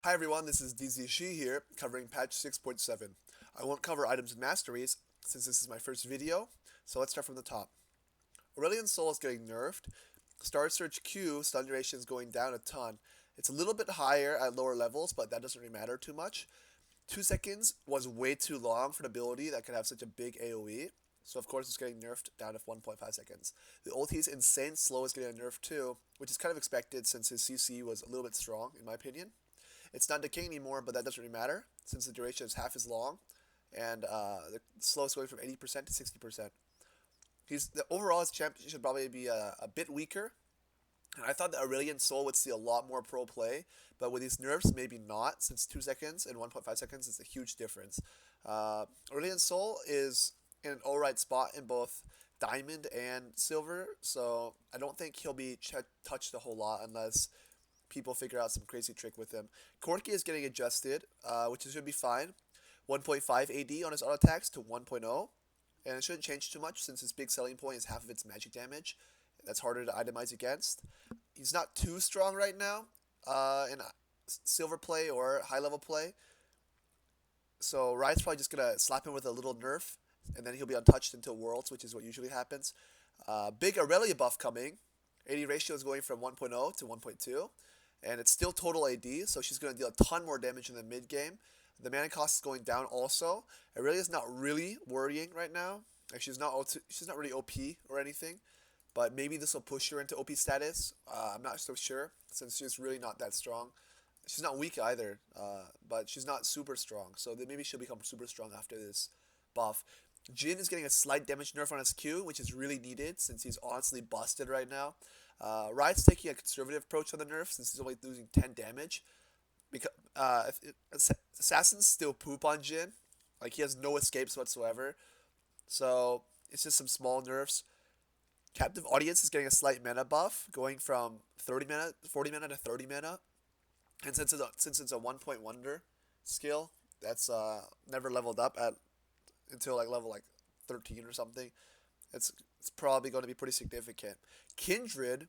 Hi everyone, this is DZShe here, covering patch 6.7. I won't cover items and masteries, since this is my first video, so let's start from the top. Aurelion Sol is getting nerfed. Star Search Q stun duration is going down a ton. It's a little bit higher at lower levels, but that doesn't really matter too much. 2 seconds was way too long for an ability that could have such a big AoE, so of course it's getting nerfed down to 1.5 seconds. The ulti's insane slow is getting a nerf too, which is kind of expected since his CC was a little bit strong, in my opinion. It's not decaying anymore, but that doesn't really matter since the duration is half as long, and the slow is going from 80% to 60%. Overall his champ should probably be a bit weaker, and I thought that Aurelion Sol would see a lot more pro play, but with these nerfs, maybe not, since 2 seconds and 1.5 seconds is a huge difference. Aurelion Sol is in an alright spot in both Diamond and Silver, so I don't think he'll be touched a whole lot unless people figure out some crazy trick with him. Corki is getting adjusted, which should be fine. 1.5 AD on his auto attacks to 1.0, and it shouldn't change too much since his big selling point is half of its magic damage. That's harder to itemize against. He's not too strong right now in silver play or high level play, so Riot's probably just gonna slap him with a little nerf, and then he'll be untouched until Worlds, which is what usually happens. Big Aurelia buff coming. AD ratio is going from 1.0 to 1.2, and it's still total AD, so she's going to deal a ton more damage in the mid game. The mana cost is going down also. Aurelia's not really worrying right now. Like she's not really OP or anything, but maybe this will push her into OP status. I'm not so sure since she's really not that strong. She's not weak either, but she's not super strong. So maybe she'll become super strong after this buff. Jin is getting a slight damage nerf on his Q, which is really needed since he's honestly busted right now. Riot's taking a conservative approach on the nerf since he's only losing 10 damage. Because assassins still poop on Jin, like he has no escapes whatsoever. So it's just some small nerfs. Captive Audience is getting a slight mana buff, going from 40 mana to 30 mana. And since it's a 1 point wonder skill, that's never leveled up at until like level like 13 or something. It's probably going to be pretty significant. Kindred,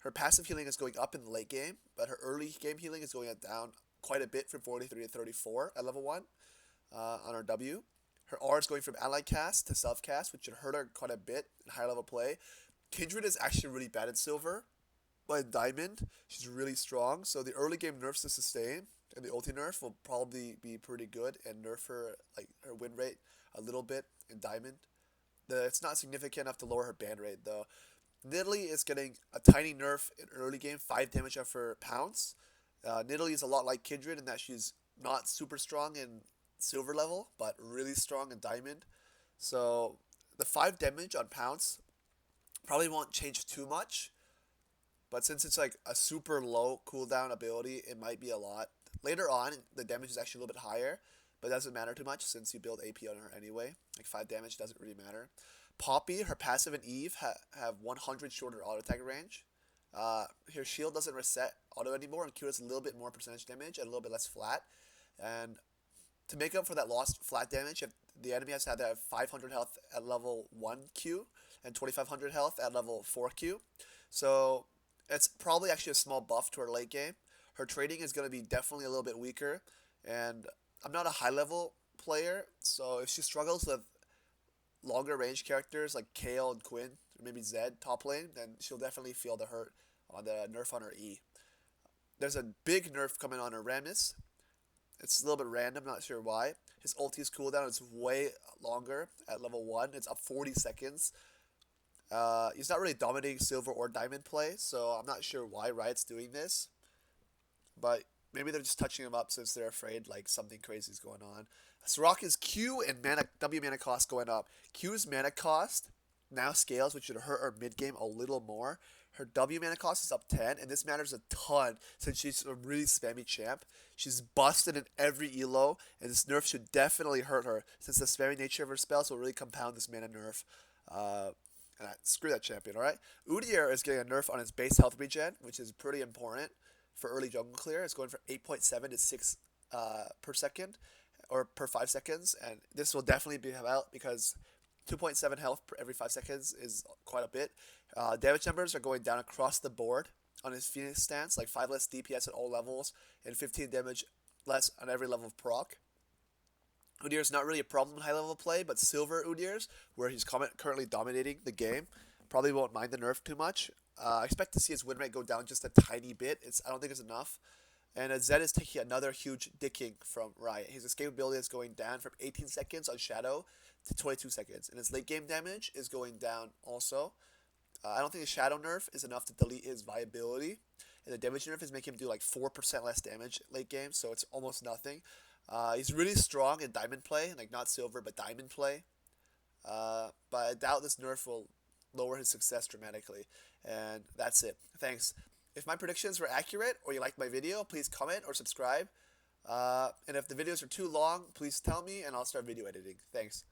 her passive healing is going up in the late game, but her early game healing is going down quite a bit from 43 to 34 at level 1 on her W. Her R is going from ally cast to self cast, which should hurt her quite a bit in higher level play. Kindred is actually really bad in silver, but in diamond, she's really strong. So the early game nerfs to sustain, and the ulti nerf will probably be pretty good and nerf her like her win rate a little bit in diamond. It's not significant enough to lower her ban rate though. Nidalee is getting a tiny nerf in early game, 5 damage off her pounce. Nidalee is a lot like Kindred in that she's not super strong in silver level, but really strong in diamond. So the 5 damage on pounce probably won't change too much, but since it's like a super low cooldown ability, it might be a lot. Later on, the damage is actually a little bit higher, but it doesn't matter too much since you build AP on her anyway. Like 5 damage doesn't really matter. Poppy, her passive and Eve have 100 shorter auto attack range. Her shield doesn't reset auto anymore and cures a little bit more percentage damage and a little bit less flat. And to make up for that lost flat damage, if the enemy has had to have 500 health at level 1 Q and 2500 health at level 4 Q. So it's probably actually a small buff to her late game. Her trading is going to be definitely a little bit weaker, and I'm not a high level player, so if she struggles with longer range characters like Kale and Quinn, or maybe Zed top lane, then she'll definitely feel the hurt on the nerf on her E. There's a big nerf coming on her Rammus. It's a little bit random, not sure why. His ulti's cooldown is way longer at level 1. It's up 40 seconds. He's not really dominating silver or diamond play, so I'm not sure why Riot's doing this. But maybe they're just touching him up since they're afraid like something crazy is going on. Soraka's Q and W mana cost going up. Q's mana cost now scales, which should hurt her mid game a little more. Her W mana cost is up 10, and this matters a ton since she's a really spammy champ. She's busted in every elo, and this nerf should definitely hurt her since the spammy nature of her spells will really compound this mana nerf. Uh, Screw that champion, alright? Udyr is getting a nerf on his base health regen, which is pretty important for early jungle clear. It's going from 8.7 to 6 per second, or per 5 seconds, and this will definitely be out because 2.7 health per every 5 seconds is quite a bit. Damage numbers are going down across the board on his Phoenix stance, like 5 less DPS at all levels and 15 damage less on every level of proc. Udyr is not really a problem in high level play, but Silver Udyr's, where he's currently dominating the game, probably won't mind the nerf too much. I expect to see his win rate go down just a tiny bit. I don't think it's enough. And Zed is taking another huge dicking from Riot. His escapability is going down from 18 seconds on Shadow to 22 seconds. And his late game damage is going down also. I don't think the Shadow nerf is enough to delete his viability. And the damage nerf is making him do like 4% less damage late game, so it's almost nothing. He's really strong in diamond play, like not silver, but diamond play. But I doubt this nerf will lower his success dramatically. And that's it. Thanks. If my predictions were accurate or you liked my video, please comment or subscribe. And if the videos are too long, please tell me and I'll start video editing. Thanks.